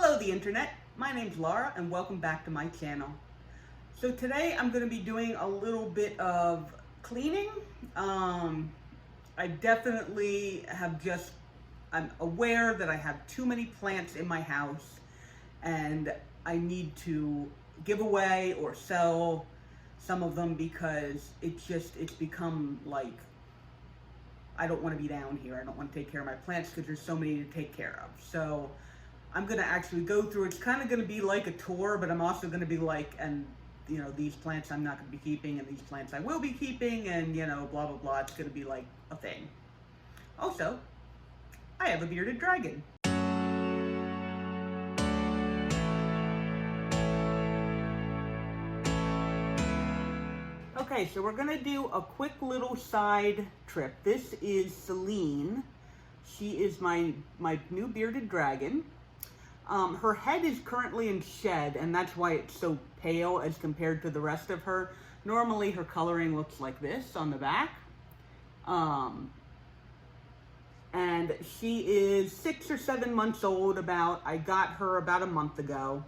Hello the internet, my name's Laura and welcome back to my channel. So today I'm going to be doing a little bit of cleaning. I definitely I'm aware that I have too many plants in my house and I need to give away or sell some of them because it's become like, I don't want to be down here. I don't want to take care of my plants because there's so many to take care of. So I'm going to actually go through, it's kind of going to be like a tour, but I'm also going to be like, and you know, these plants I'm not going to be keeping and these plants I will be keeping and you know, blah, blah, blah. It's going to be like a thing. Also, I have a bearded dragon. Okay, so we're gonna do a quick little side trip. This is Celine. She is my new bearded dragon. Her head is currently in shed, and that's why it's so pale as compared to the rest of her. Normally, her coloring looks like this on the back. And she is 6 or 7 months old about. I got her about a month ago.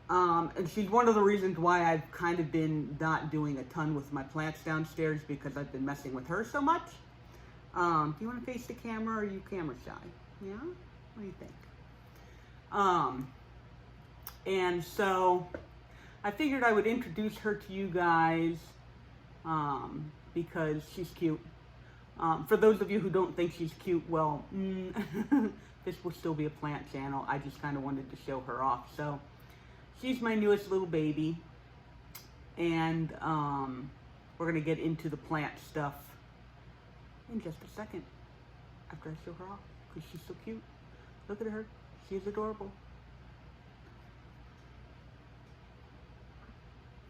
And she's one of the reasons why I've kind of been not doing a ton with my plants downstairs because I've been messing with her so much. Do you want to face the camera or are you camera shy? Yeah? What do you think? And so I figured I would introduce her to you guys because she's cute. For those of you who don't think she's cute, well, this will still be a plant channel. I just kind of wanted to show her off. So she's my newest little baby, and we're going to get into the plant stuff in just a second after I show her off, because she's so cute. Look at her. She's adorable.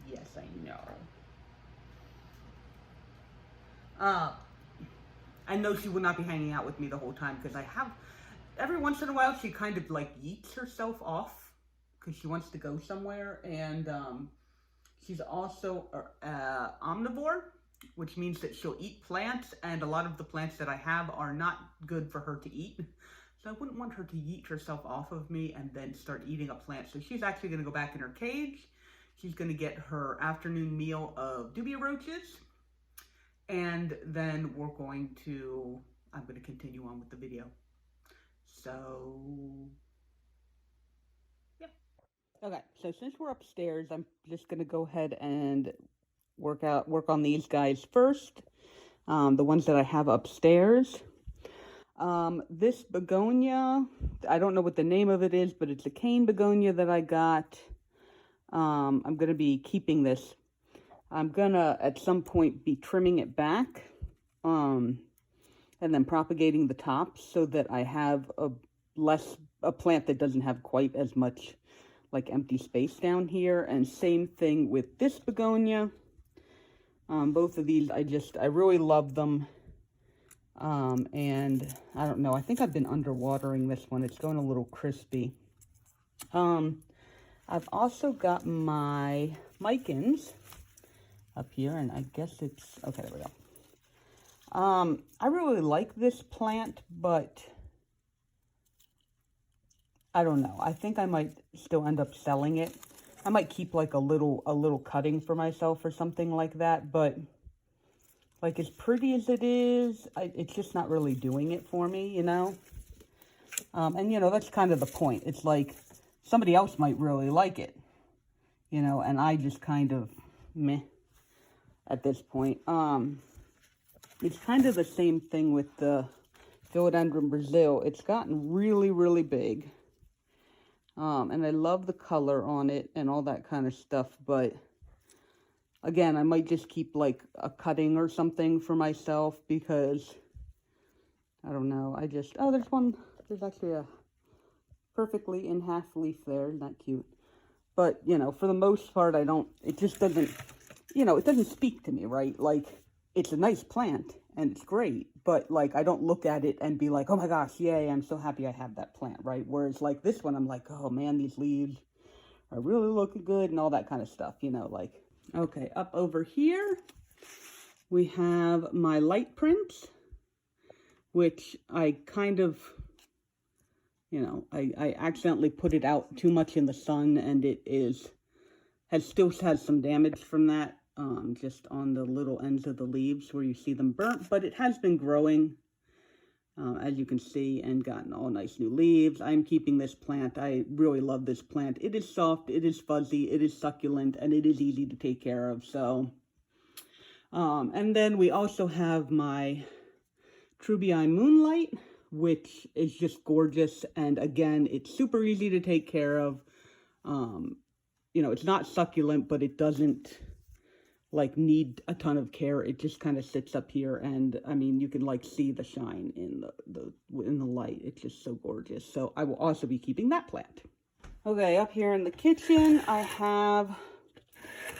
Yes, I know. I know she will not be hanging out with me the whole time, because every once in a while, she kind of like yeets herself off because she wants to go somewhere, and she's also omnivore, which means that she'll eat plants, and a lot of the plants that I have are not good for her to eat. So I wouldn't want her to yeet herself off of me and then start eating a plant. So she's actually going to go back in her cage. She's going to get her afternoon meal of dubia roaches, and then I'm going to continue on with the video. So okay, so since we're upstairs, I'm just going to go ahead and work on these guys first, the ones that I have upstairs. This begonia, I don't know what the name of it is, but it's a cane begonia that I got. I'm going to be keeping this. I'm going to, at some point, be trimming it back, and then propagating the tops so that I have a plant that doesn't have quite as much like empty space down here. And same thing with this begonia. Both of these, I really love them. And I don't know, I think I've been underwatering this one. It's going a little crispy. I've also got my micans up here, and I guess it's, okay, there we go. I really like this plant, but I don't know. I think I might still end up selling it. I might keep like a little cutting for myself or something like that, but like as pretty as it is, it's just not really doing it for me, you know? And you know, that's kind of the point. It's like somebody else might really like it, you know, and I just kind of meh at this point. It's kind of the same thing with the Philodendron Brazil. It's gotten really, really big. And I love the color on it and all that kind of stuff, but again, I might just keep like a cutting or something for myself because, I don't know, oh, there's actually a perfectly in half leaf there, isn't that cute? But, you know, for the most part, it just doesn't, you know, it doesn't speak to me, right? Like, it's a nice plant and it's great, but like, I don't look at it and be like, oh my gosh, yay, I'm so happy I have that plant, right? Whereas like this one, I'm like, oh man, these leaves are really looking good and all that kind of stuff, you know, like, okay, up over here, we have my light prints, which I kind of you know, I accidentally put it out too much in the sun, and it still has some damage from that, just on the little ends of the leaves where you see them burnt, but it has been growing, as you can see, and gotten all nice new leaves. I'm keeping this plant. I really love this plant. It is soft, it is fuzzy, it is succulent, and it is easy to take care of. So, and then we also have my Trubia Moonlight, which is just gorgeous. And again, it's super easy to take care of. You know, it's not succulent, but it doesn't like need a ton of care. It just kind of sits up here, and I mean, you can like see the shine in the light. It's just so gorgeous. So I will also be keeping that plant. Okay, up here in the kitchen, I have,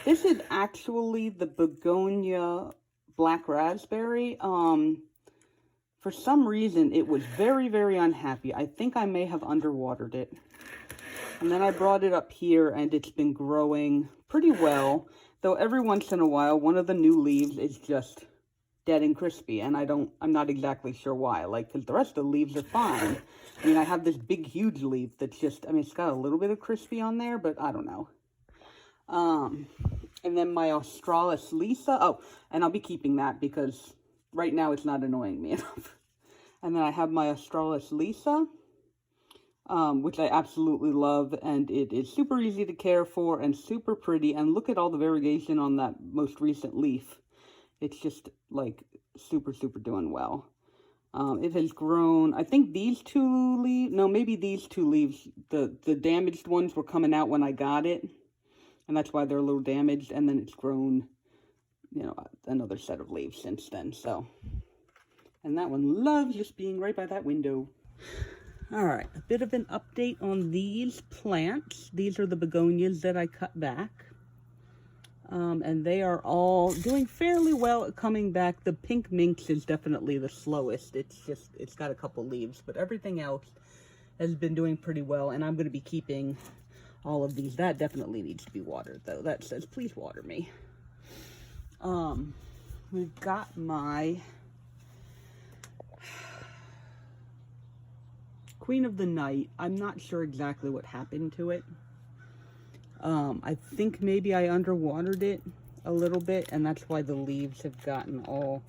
this is actually the Begonia Black Raspberry. For some reason, it was very, very unhappy. I think I may have underwatered it. And then I brought it up here, and it's been growing pretty well. Though every once in a while, one of the new leaves is just dead and crispy. And I'm not exactly sure why. Like, because the rest of the leaves are fine. I mean, I have this big, huge leaf that's just, I mean, it's got a little bit of crispy on there, but I don't know. And then my Astralis Lisa. Oh, and I'll be keeping that because right now it's not annoying me enough. And then I have my Astralis Lisa, which I absolutely love, and it is super easy to care for and super pretty. And look at all the variegation on that most recent leaf. It's just like super, super doing well. It has grown, I think these two leaves, no, maybe these two leaves, the damaged ones were coming out when I got it. And that's why they're a little damaged. And then it's grown, you know, another set of leaves since then. So, and that one loves just being right by that window. All right, a bit of an update on these plants. These are the begonias that I cut back. And they are all doing fairly well at coming back. The pink minx is definitely the slowest. It's got a couple leaves, but everything else has been doing pretty well. And I'm going to be keeping all of these. That definitely needs to be watered, though. That says, please water me. We've got my Queen of the Night. I'm not sure exactly what happened to it. I think maybe I underwatered it a little bit, and that's why the leaves have gotten all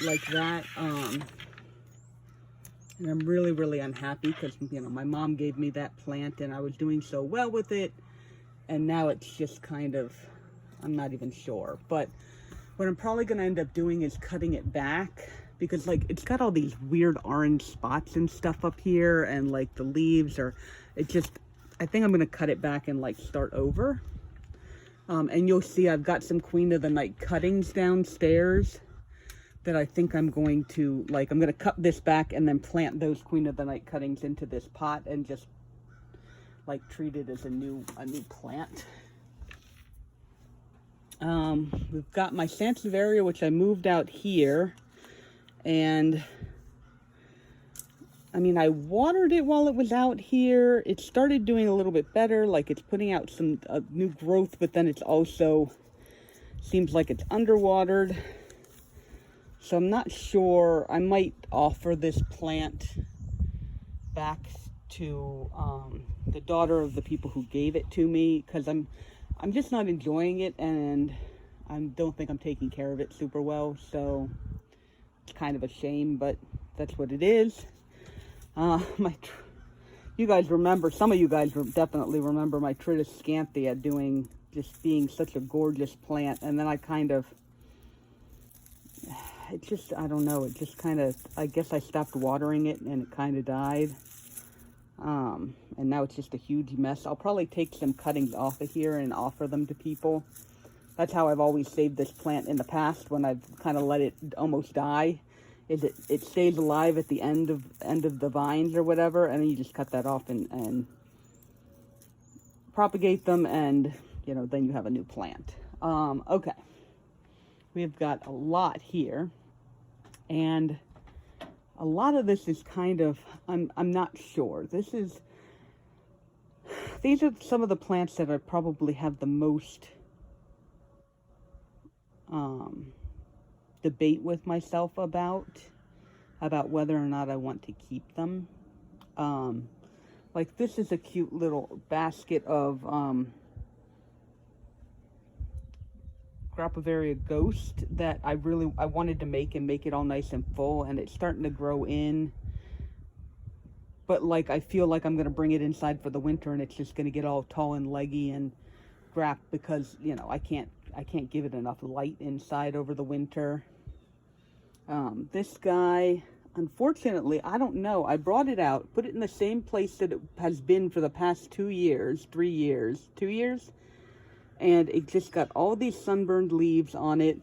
like that. And I'm really, really unhappy because, you know, my mom gave me that plant and I was doing so well with it. And now it's just kind of, I'm not even sure. But what I'm probably going to end up doing is cutting it back, because like it's got all these weird orange spots and stuff up here, and like the leaves are, I think I'm going to cut it back and like start over. And you'll see I've got some Queen of the Night cuttings downstairs that I think I'm going to, like, I'm going to cut this back and then plant those Queen of the Night cuttings into this pot and just like treat it as a new plant. We've got my Sansevieria, which I moved out here, and I mean, I watered it while it was out here. It started doing a little bit better, like it's putting out some new growth, but then it's also seems like it's underwatered. So I'm not sure. I might offer this plant back to the daughter of the people who gave it to me, because I'm just not enjoying it, and I don't think I'm taking care of it super well. So it's kind of a shame, but that's what it is. You guys remember, some of you guys definitely remember my Tritoscanthia just being such a gorgeous plant, and then I kind of, it just, I don't know, it just kind of, I guess I stopped watering it and it kind of died. And now it's just a huge mess. I'll probably take some cuttings off of here and offer them to people. That's how I've always saved this plant in the past, when I've kind of let it almost die. It stays alive at the end of the vines or whatever, and then you just cut that off and propagate them, and you know, then you have a new plant. Okay, we've got a lot here, and a lot of this is kind of, I'm not sure. These are some of the plants that I probably have the most debate with myself about whether or not I want to keep them. Like this is a cute little basket of Echeveria Ghost that I wanted to make it all nice and full, and it's starting to grow in. But like I feel like I'm gonna bring it inside for the winter, and it's just gonna get all tall and leggy and crap because, you know, I can't give it enough light inside over the winter. This guy, unfortunately, I don't know. I brought it out, put it in the same place that it has been for the past 2 years, 2 years, and it just got all these sunburned leaves on it.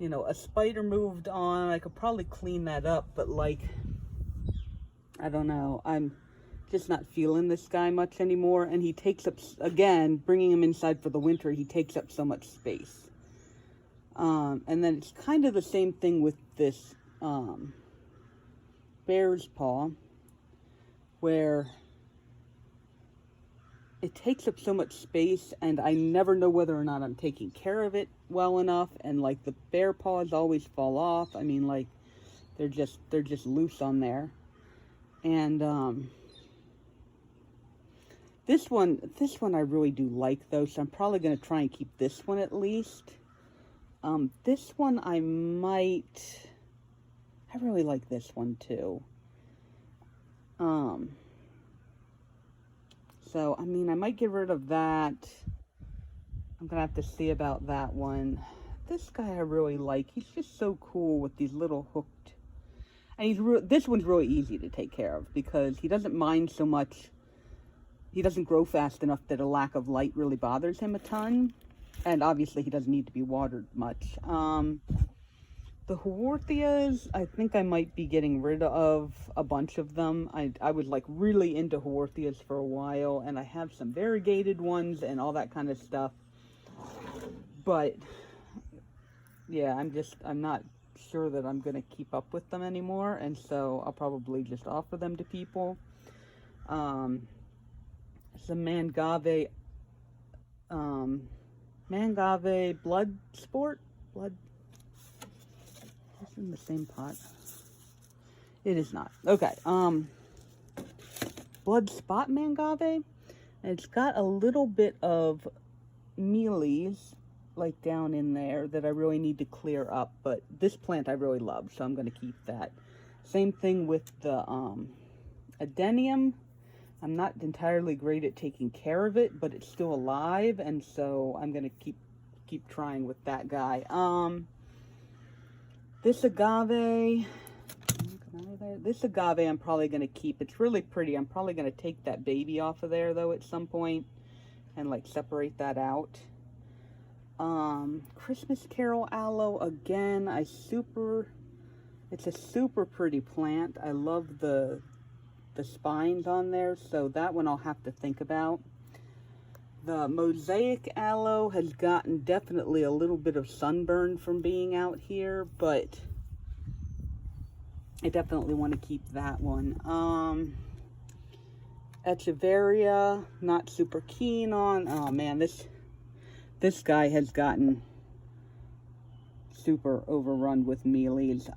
You know, a spider moved on. I could probably clean that up, but like, I don't know. I'm just not feeling this guy much anymore, and he takes up, again, bringing him inside for the winter, he takes up so much space. And then it's kind of the same thing with this bear's paw, where it takes up so much space, and I never know whether or not I'm taking care of it well enough, and like the bear paws always fall off. I mean, like, they're just loose on there. And this one I really do like, though, so I'm probably going to try and keep this one at least. This one I really like this one too. So, I mean, I might get rid of that. I'm gonna have to see about that one. This guy I really like. He's just so cool with these little hooked, and this one's really easy to take care of because he doesn't mind so much. He doesn't grow fast enough that a lack of light really bothers him a ton. And obviously he doesn't need to be watered much. The Haworthias, I think I might be getting rid of a bunch of them. I was like really into Haworthias for a while, and I have some variegated ones and all that kind of stuff. But yeah, I'm not sure that I'm going to keep up with them anymore, and so I'll probably just offer them to people. Some Agave, Agave Blood Sport? It's in the same pot. It is not. Okay, Blood Spot Agave. And it's got a little bit of mealies, like down in there, that I really need to clear up. But this plant I really love, so I'm going to keep that. Same thing with the Adenium. I'm not entirely great at taking care of it, but it's still alive, and so I'm gonna keep trying with that guy. This agave I'm probably gonna keep. It's really pretty. I'm probably gonna take that baby off of there though at some point and like separate that out. Christmas Carol Aloe, again, it's a super pretty plant. I love the spines on there, so that one I'll have to think about. The Mosaic Aloe has gotten definitely a little bit of sunburn from being out here, but I definitely want to keep that one. Echeveria, not super keen on. Oh man, this guy has gotten super overrun with mealies.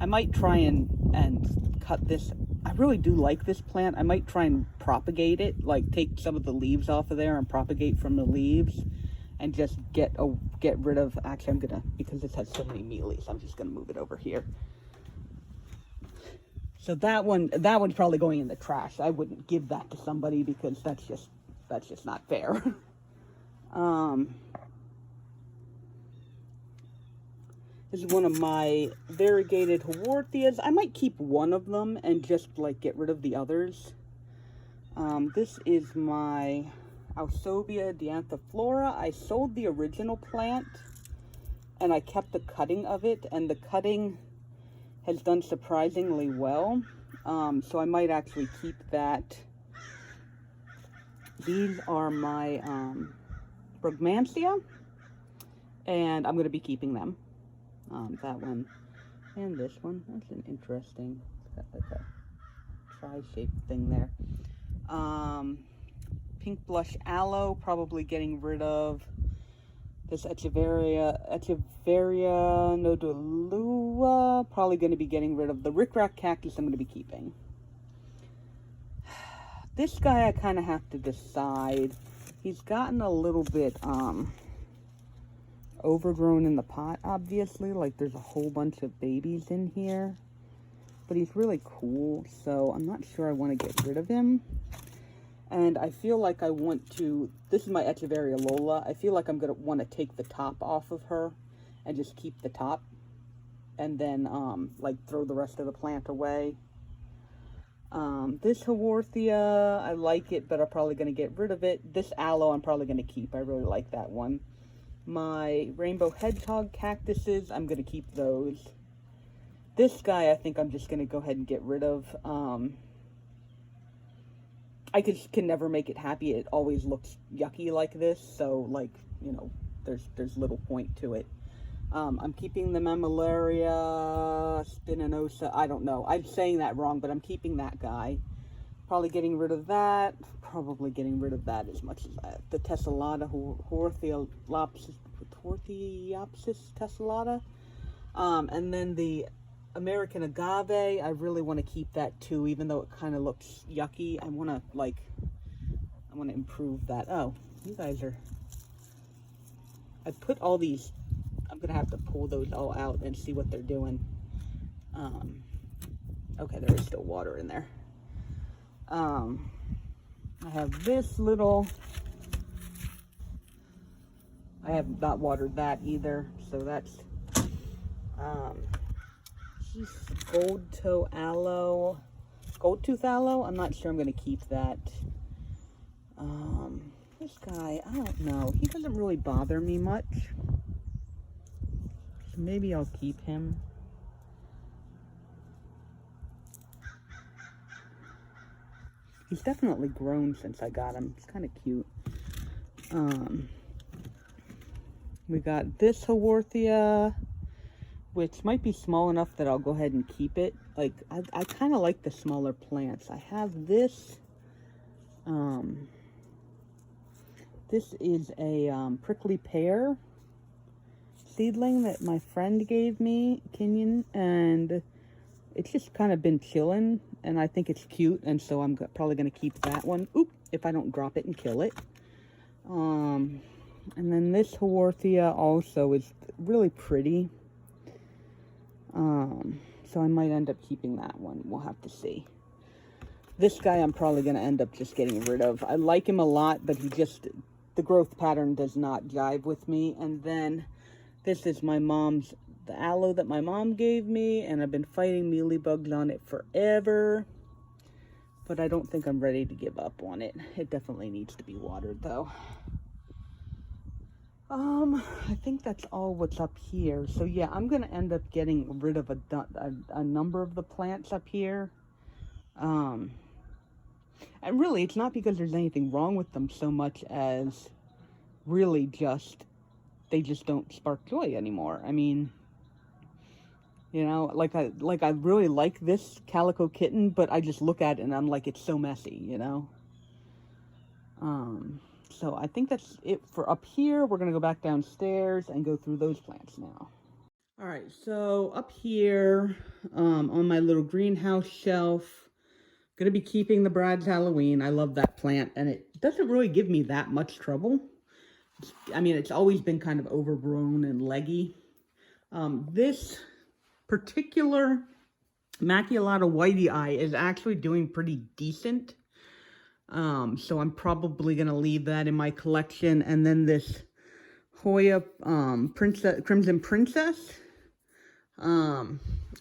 I might try and cut this. I really do like this plant. I might try and propagate it, like take some of the leaves off of there and propagate from the leaves and just get rid of, actually I'm gonna, because this has so many mealies, I'm just gonna move it over here. So that one's probably going in the trash. I wouldn't give that to somebody because that's just not fair. This is one of my variegated Haworthias. I might keep one of them and just like get rid of the others. This is my Alsobia dianthiflora. I sold the original plant and I kept the cutting of it, and the cutting has done surprisingly well. So I might actually keep that. These are my Brugmansia, and I'm going to be keeping them. That one and this one. That's an interesting, it's got like a tri-shaped thing there. Pink Blush Aloe, probably getting rid of. This Echeveria Lola, probably going to be getting rid of. The rickrack cactus I'm going to be keeping. This guy I kind of have to decide. He's gotten a little bit overgrown in the pot, obviously. Like, there's a whole bunch of babies in here. But he's really cool, so I'm not sure I want to get rid of him. And I feel like I want to, this is my Echeveria Lola. I feel like I'm going to want to take the top off of her and just keep the top. And then, like, throw the rest of the plant away. This Haworthia, I like it, but I'm probably going to get rid of it. This Aloe, I'm probably going to keep. I really like that one. My Rainbow Hedgehog cactuses, I'm going to keep those. This guy, I think I'm just going to go ahead and get rid of. I can never make it happy. It always looks yucky like this, so, like, you know, there's little point to it. I'm keeping the Mammillaria spinosa. I don't know. I'm saying that wrong, but I'm keeping that guy. Probably getting rid of that. Probably getting rid of that as much as that. The Tessellata, Hortheopsis tessellata. And then the American Agave, I really want to keep that too, even though it kind of looks yucky. I want to improve that. Oh, you guys are, I put all these, I'm going to have to pull those all out and see what they're doing. Okay, there is still water in there. I have this little, I have not watered that either, so that's, gold tooth aloe. I'm not sure I'm going to keep that. This guy, I don't know. He doesn't really bother me much. So maybe I'll keep him. He's definitely grown since I got him. He's kind of cute. We got this Haworthia, which might be small enough that I'll go ahead and keep it. Like, I kind of like the smaller plants. I have this, this is a prickly pear seedling that my friend gave me, Kenyon, and it's just kind of been chilling, and I think it's cute, and so I'm probably going to keep that one. Oop, if I don't drop it and kill it. And then this Haworthia also is really pretty. So I might end up keeping that one. We'll have to see. This guy I'm probably going to end up just getting rid of. I like him a lot, but he just, the growth pattern does not jive with me. And then this is my mom's, the aloe that my mom gave me, and I've been fighting mealybugs on it forever. But I don't think I'm ready to give up on it. It definitely needs to be watered though. I think that's all what's up here. So yeah, I'm going to end up getting rid of a number of the plants up here. And really, it's not because there's anything wrong with them so much as really just, they just don't spark joy anymore. I mean, you know, like I really like this calico kitten, but I just look at it and I'm like, it's so messy, you know? So I think that's it for up here. We're going to go back downstairs and go through those plants now. All right, so up here on my little greenhouse shelf, going to be keeping the Brad's Halloween. I love that plant, and it doesn't really give me that much trouble. I mean, it's always been kind of overgrown and leggy. This particular Maculata Whitey Eye is actually doing pretty decent. So I'm probably going to leave that in my collection. And then this Hoya Crimson Princess. I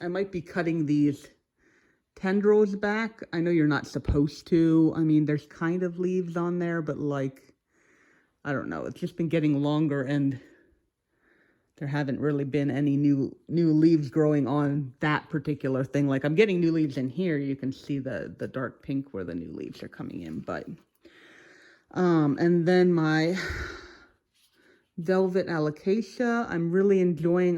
might be cutting these tendrils back. I know you're not supposed to. I mean, there's kind of leaves on there, but like, I don't know. It's just been getting longer, and there haven't really been any new leaves growing on that particular thing. Like, I'm getting new leaves in here. You can see the dark pink where the new leaves are coming in. But, and then my Velvet Alocasia, I'm really enjoying.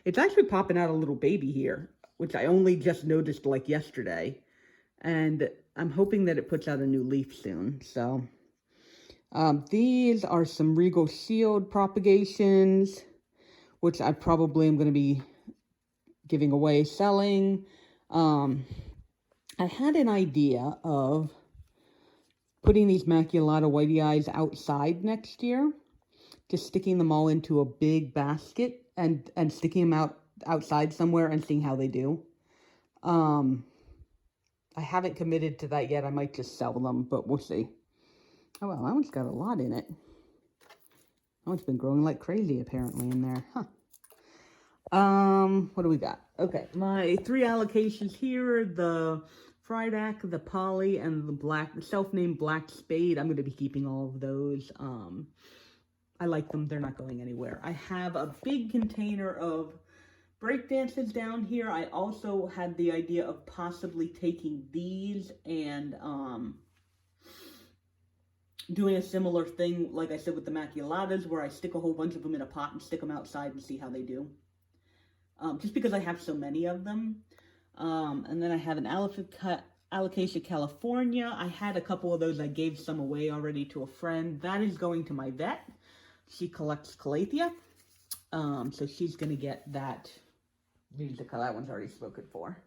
It's actually popping out a little baby here, which I only just noticed like yesterday. And I'm hoping that it puts out a new leaf soon. So, These are some Regal Shield Propagations, which I probably am going to be giving away, selling. I had an idea of putting these Maculata Whitey Eyes outside next year, just sticking them all into a big basket and sticking them outside somewhere and seeing how they do. I haven't committed to that yet. I might just sell them, but we'll see. Oh, well, that one's got a lot in it. Oh, it's been growing like crazy, apparently, in there. Huh. What do we got? Okay, my 3 allocations here, the Friedac, the Polly, and the self-named Black Spade. I'm going to be keeping all of those. I like them. They're not going anywhere. I have a big container of breakdances down here. I also had the idea of possibly taking these and doing a similar thing, like I said, with the Maculatas, where I stick a whole bunch of them in a pot and stick them outside and see how they do. Just because I have so many of them. And then I have an Alocasia California. I had a couple of those. I gave some away already to a friend. That is going to my vet. She collects Calathea. So she's going to get that. That one's already spoken for.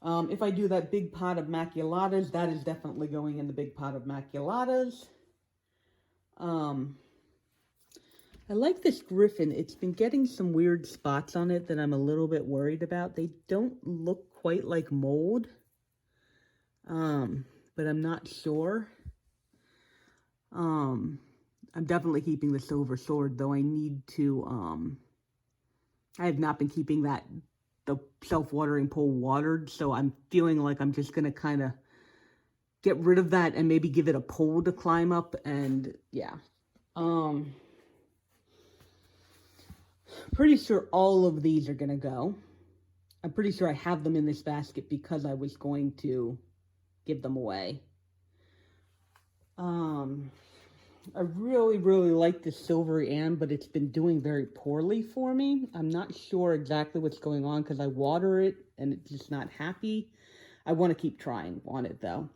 If I do that big pot of Maculatas, that is definitely going in the big pot of Maculatas. I like this Griffin. It's been getting some weird spots on it that I'm a little bit worried about. They don't look quite like mold, but I'm not sure. I'm definitely keeping the Silver Sword, though I need to, I have not been keeping the self-watering pole watered, so I'm feeling like I'm just going to kind of get rid of that and maybe give it a pole to climb up, and yeah. Pretty sure all of these are going to go. I'm pretty sure I have them in this basket because I was going to give them away. I really, really like this Silvery Ann, but it's been doing very poorly for me. I'm not sure exactly what's going on because I water it and it's just not happy. I want to keep trying on it, though.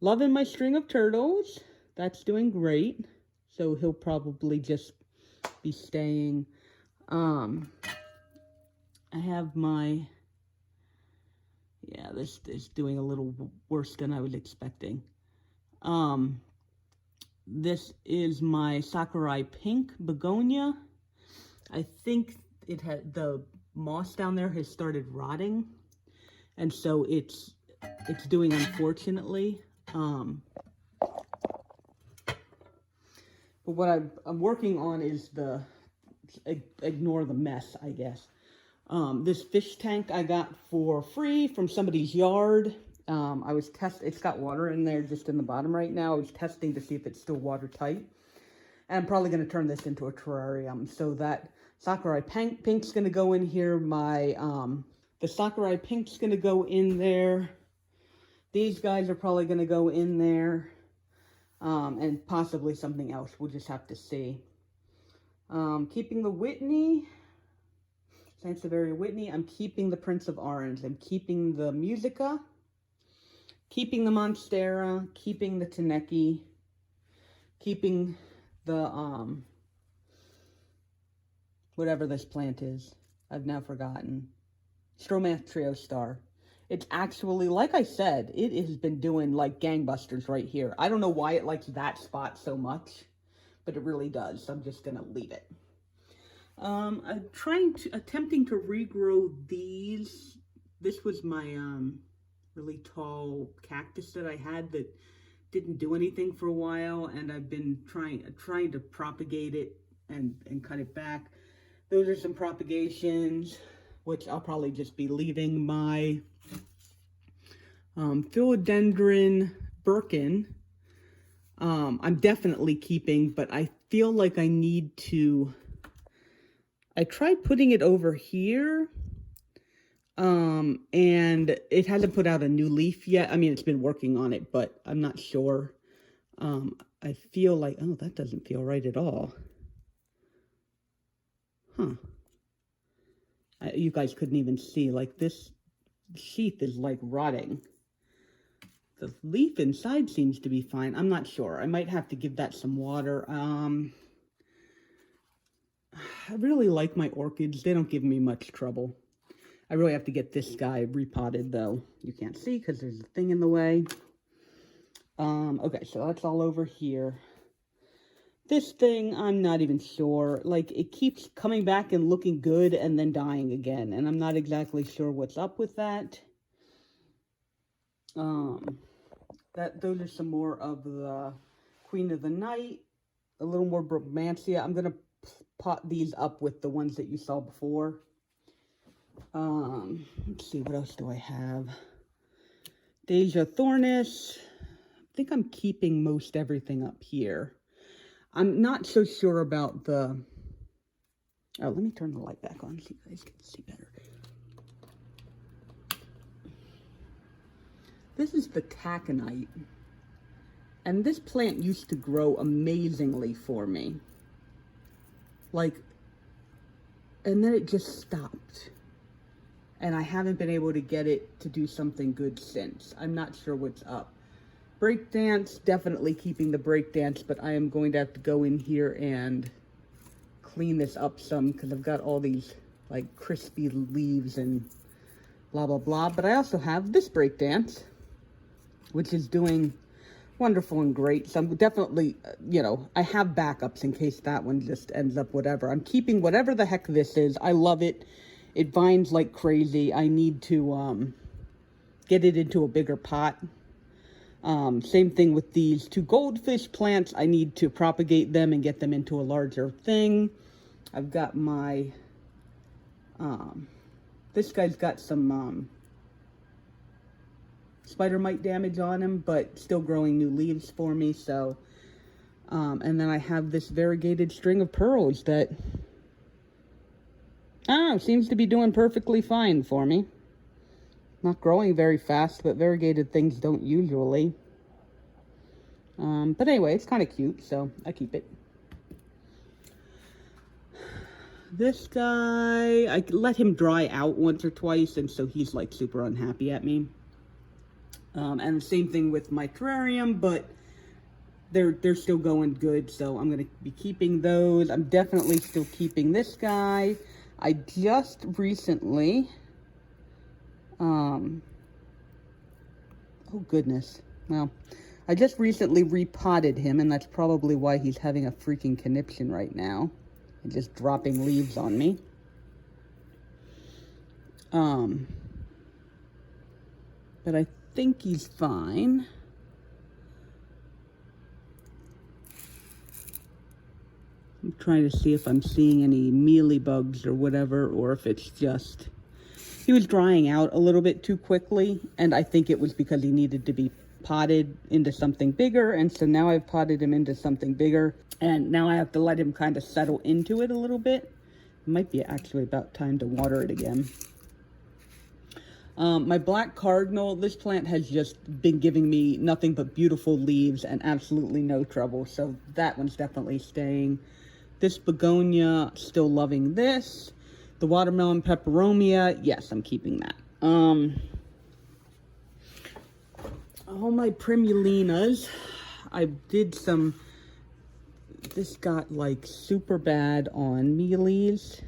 Loving my String of Turtles. That's doing great. So he'll probably just be staying. I have my, yeah, this is doing a little worse than I was expecting. This is my Sakurai Pink Begonia. I think it had, the moss down there has started rotting, and so it's doing, unfortunately. But what I'm working on is ignore the mess, I guess. This fish tank I got for free from somebody's yard. It's got water in there just in the bottom right now. I was testing to see if it's still watertight. And I'm probably going to turn this into a terrarium. So that Sakurai Pink's going to go in here. The Sakurai Pink's going to go in there. These guys are probably going to go in there. And possibly something else. We'll just have to see. Keeping the Whitney. Sansevieria Whitney. I'm keeping the Prince of Orange. I'm keeping the Musica. Keeping the Monstera, keeping the Taneki, keeping the, whatever this plant is. I've now forgotten. Stromath Trio Star. It's actually, like I said, it has been doing like gangbusters right here. I don't know why it likes that spot so much, but it really does. So I'm just going to leave it. I'm attempting to regrow these. This was my, really tall cactus that I had that didn't do anything for a while, and I've been trying to propagate it and cut it back. Those are some propagations, which I'll probably just be leaving. My Philodendron Birkin, I'm definitely keeping, but I feel like I need to, I tried putting it over here, and it hasn't put out a new leaf yet. I mean, it's been working on it, but I'm not sure. I feel like, oh, that doesn't feel right at all. Huh. You guys couldn't even see, like, this sheath is like rotting. The leaf inside seems to be fine. I'm not sure. I might have to give that some water. I really like my orchids. They don't give me much trouble. I really have to get this guy repotted, though. You can't see because there's a thing in the way. Okay, so that's all over here. This thing, I'm not even sure. Like, it keeps coming back and looking good and then dying again. And I'm not exactly sure what's up with that. Those are some more of the Queen of the Night. A little more Bromancia. I'm going to pot these up with the ones that you saw before. Let's see, what else do I have? Deja Thornis. I think I'm keeping most everything up here. I'm not so sure about the... Oh, let me turn the light back on so you guys can see better. This is the taconite. And this plant used to grow amazingly for me. Like, and then it just stopped. And I haven't been able to get it to do something good since. I'm not sure what's up. Breakdance, definitely keeping the breakdance, but I am going to have to go in here and clean this up some because I've got all these like crispy leaves and blah, blah, blah. But I also have this breakdance, which is doing wonderful and great. So I'm definitely, you know, I have backups in case that one just ends up whatever. I'm keeping whatever the heck this is. I love it. It vines like crazy. I need to get it into a bigger pot. Same thing with these two goldfish plants. I need to propagate them and get them into a larger thing. I've got my, this guy's got some spider mite damage on him, but still growing new leaves for me. So, and then I have this variegated string of pearls that, I don't know, seems to be doing perfectly fine for me. Not growing very fast, but variegated things don't usually. But anyway, it's kind of cute, so I keep it. This guy, I let him dry out once or twice, and so he's like super unhappy at me. And the same thing with my terrarium, but they're still going good, so I'm going to be keeping those. I'm definitely still keeping this guy. I just recently... oh goodness. Well, I just recently repotted him, and that's probably why he's having a freaking conniption right now. And just dropping leaves on me. But I think he's fine. I'm trying to see if I'm seeing any mealybugs or whatever, or if it's just... He was drying out a little bit too quickly, and I think it was because he needed to be potted into something bigger, and so now I've potted him into something bigger, and now I have to let him kind of settle into it a little bit. It might be actually about time to water it again. My black cardinal, this plant has just been giving me nothing but beautiful leaves and absolutely no trouble, so that one's definitely staying. This begonia, still loving this. The watermelon peperomia, yes, I'm keeping that. All my primulinas, I did some, this got like super bad on mealies.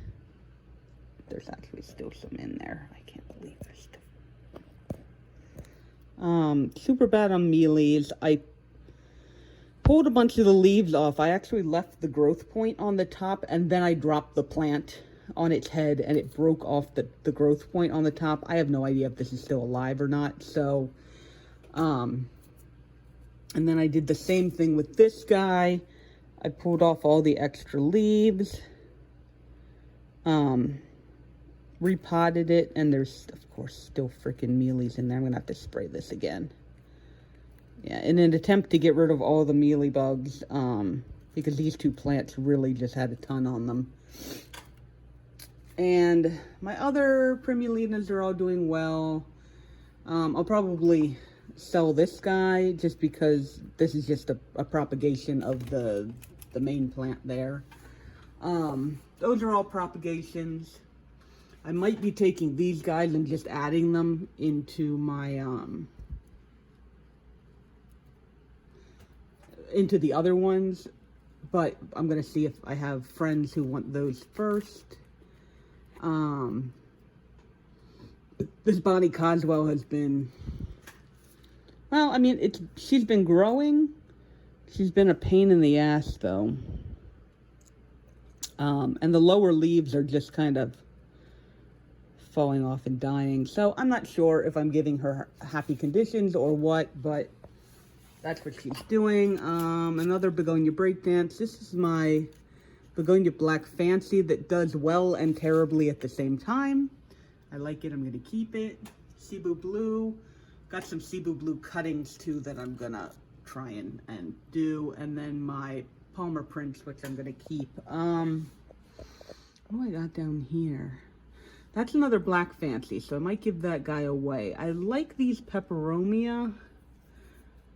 There's actually still some in there. I can't believe there's still. Super bad on mealies. I pulled a bunch of the leaves off. I actually left the growth point on the top, and then I dropped the plant on its head, and it broke off the growth point on the top. I have no idea if this is still alive or not. So, and then I did the same thing with this guy. I pulled off all the extra leaves, repotted it, and there's, of course, still freaking mealies in there. I'm gonna have to spray this again. Yeah, in an attempt to get rid of all the mealy bugs, because these two plants really just had a ton on them. And my other primulinas are all doing well. I'll probably sell this guy just because this is just a propagation of the main plant there. Those are all propagations. I might be taking these guys and just adding them into my into the other ones, but I'm going to see if I have friends who want those first. This Bonnie Coswell has been, well, I mean, she's been growing. She's been a pain in the ass, though. And the lower leaves are just kind of falling off and dying. So I'm not sure if I'm giving her happy conditions or what, but that's what she's doing. Another Begonia breakdance. This is my Begonia Black Fancy that does well and terribly at the same time. I like it. I'm going to keep it. Cebu Blue. Got some Cebu Blue cuttings too that I'm going to try and do. And then my Palmer Prince, which I'm going to keep. What do I got down here? That's another Black Fancy, so I might give that guy away. I like these Peperomia,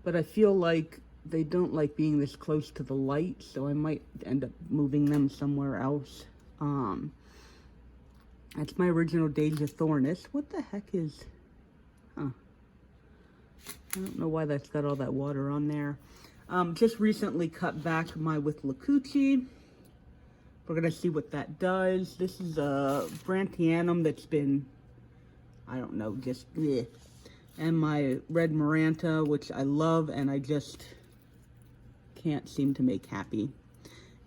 but I feel like they don't like being this close to the light, so I might end up moving them somewhere else. That's my original Deja Thornis. What the heck is... Huh. I don't know why that's got all that water on there. Just recently cut back my with Lacucci. We're going to see what that does. This is a Brantianum that's been, I don't know, just bleh. And my red Maranta, which I love and I just can't seem to make happy.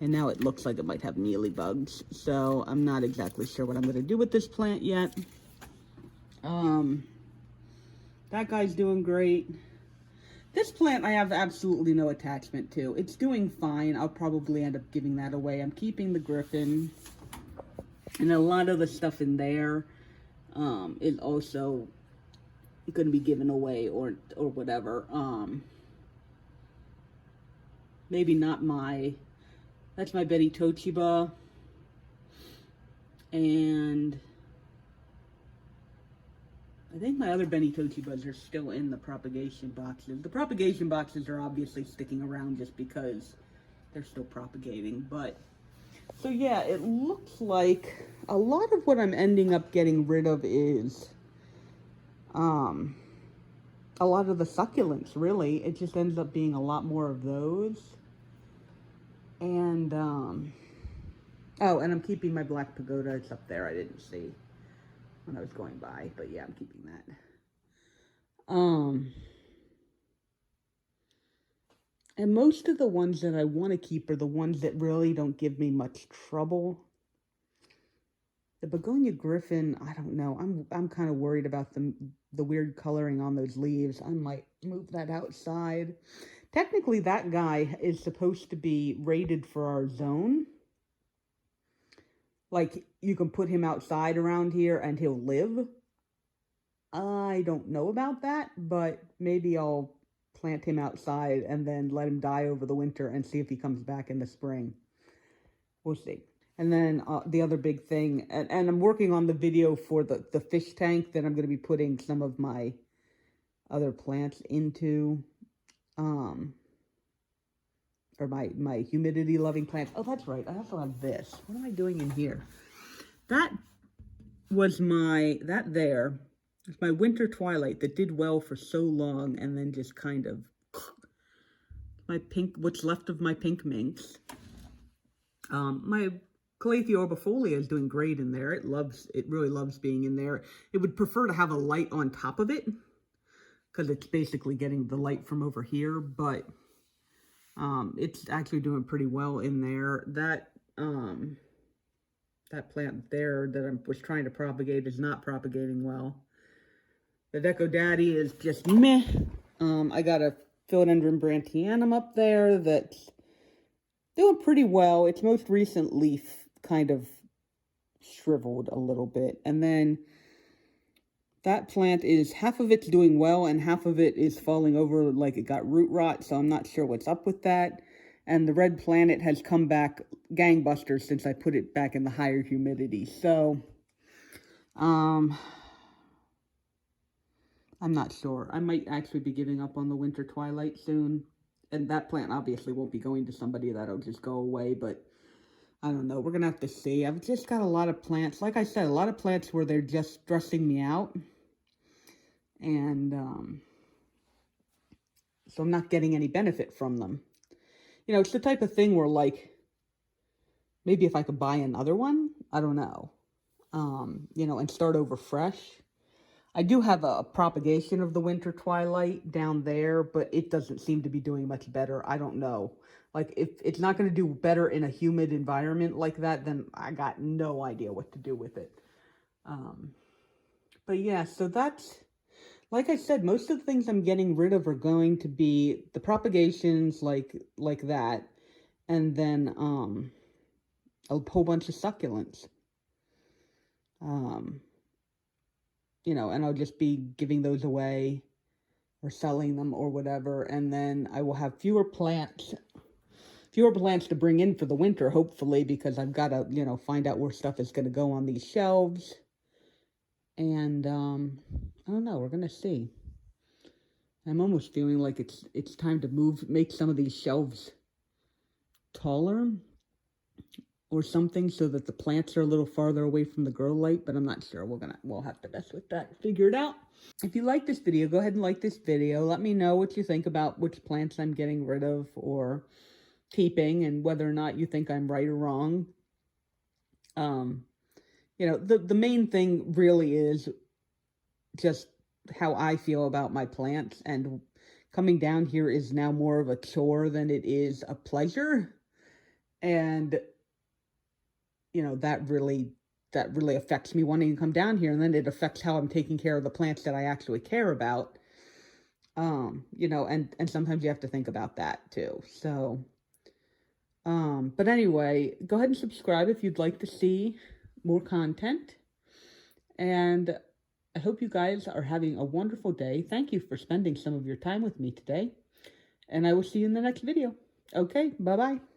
And now it looks like it might have mealybugs. So I'm not exactly sure what I'm going to do with this plant yet. That guy's doing great. This plant I have absolutely no attachment to. It's doing fine. I'll probably end up giving that away. I'm keeping the Griffin. And a lot of the stuff in there is also going to be given away or whatever. Maybe not my... That's my Betty Tochiba. And... I think my other Benny Tochibas are still in the propagation boxes. The propagation boxes are obviously sticking around just because they're still propagating. But, so yeah, it looks like a lot of what I'm ending up getting rid of is a lot of the succulents, really. It just ends up being a lot more of those. And, oh, and I'm keeping my Black Pagoda. It's up there. I didn't see when I was going by, but yeah, I'm keeping that. And most of the ones that I want to keep are the ones that really don't give me much trouble. The Begonia Griffin, I don't know. I'm kind of worried about the weird coloring on those leaves. I might move that outside. Technically, that guy is supposed to be rated for our zone. Like, you can put him outside around here and he'll live. I don't know about that, but maybe I'll plant him outside and then let him die over the winter and see if he comes back in the spring. We'll see. And then the other big thing, and I'm working on the video for the fish tank that I'm going to be putting some of my other plants into. Or my humidity-loving plants. Oh, that's right. I also have this. What am I doing in here? That was that there is my Winter Twilight that did well for so long and then just kind of, my pink, what's left of my pink minks. My Calathea Orbifolia is doing great in there. It really loves being in there. It would prefer to have a light on top of it because it's basically getting the light from over here, but it's actually doing pretty well in there. That plant there that I was trying to propagate is not propagating well. The Deco Daddy is just meh. I got a Philodendron Brantianum up there that's doing pretty well. Its most recent leaf kind of shriveled a little bit. And then that plant is, half of it's doing well and half of it is falling over like it got root rot. So I'm not sure what's up with that. And the Red Planet has come back gangbusters since I put it back in the higher humidity. So, I'm not sure. I might actually be giving up on the Winter Twilight soon. And that plant obviously won't be going to somebody that'll just go away, but I don't know. We're going to have to see. I've just got a lot of plants. Like I said, a lot of plants where they're just stressing me out. And so I'm not getting any benefit from them. you know, it's the type of thing where, like, maybe if I could buy another one, I don't know, you know, and start over fresh. I do have a propagation of the winter twilight down there, but it doesn't seem to be doing much better. I don't know. Like, if it's not going to do better in a humid environment like that, then I got no idea what to do with it. But yeah, so that's, like I said, most of the things I'm getting rid of are going to be the propagations like that, and then a whole bunch of succulents. You know, and I'll just be giving those away or selling them or whatever, and then I will have fewer plants to bring in for the winter, hopefully, because I've got to, you know, find out where stuff is going to go on these shelves. And I don't know, we're going to see. I'm almost feeling like it's time to make some of these shelves taller or something so that the plants are a little farther away from the grow light, but I'm not sure. We'll have to mess with that, figure it out. If you like this video, go ahead and like this video. Let me know what you think about which plants I'm getting rid of or keeping, and whether or not you think I'm right or wrong. You know, the main thing really is just how I feel about my plants, and coming down here is now more of a chore than it is a pleasure. And, you know, that really affects me wanting to come down here, and then it affects how I'm taking care of the plants that I actually care about. You know, and sometimes you have to think about that too. So, but anyway, go ahead and subscribe if you'd like to see more content. And I hope you guys are having a wonderful day. Thank you for spending some of your time with me today. And I will see you in the next video. Okay, bye-bye.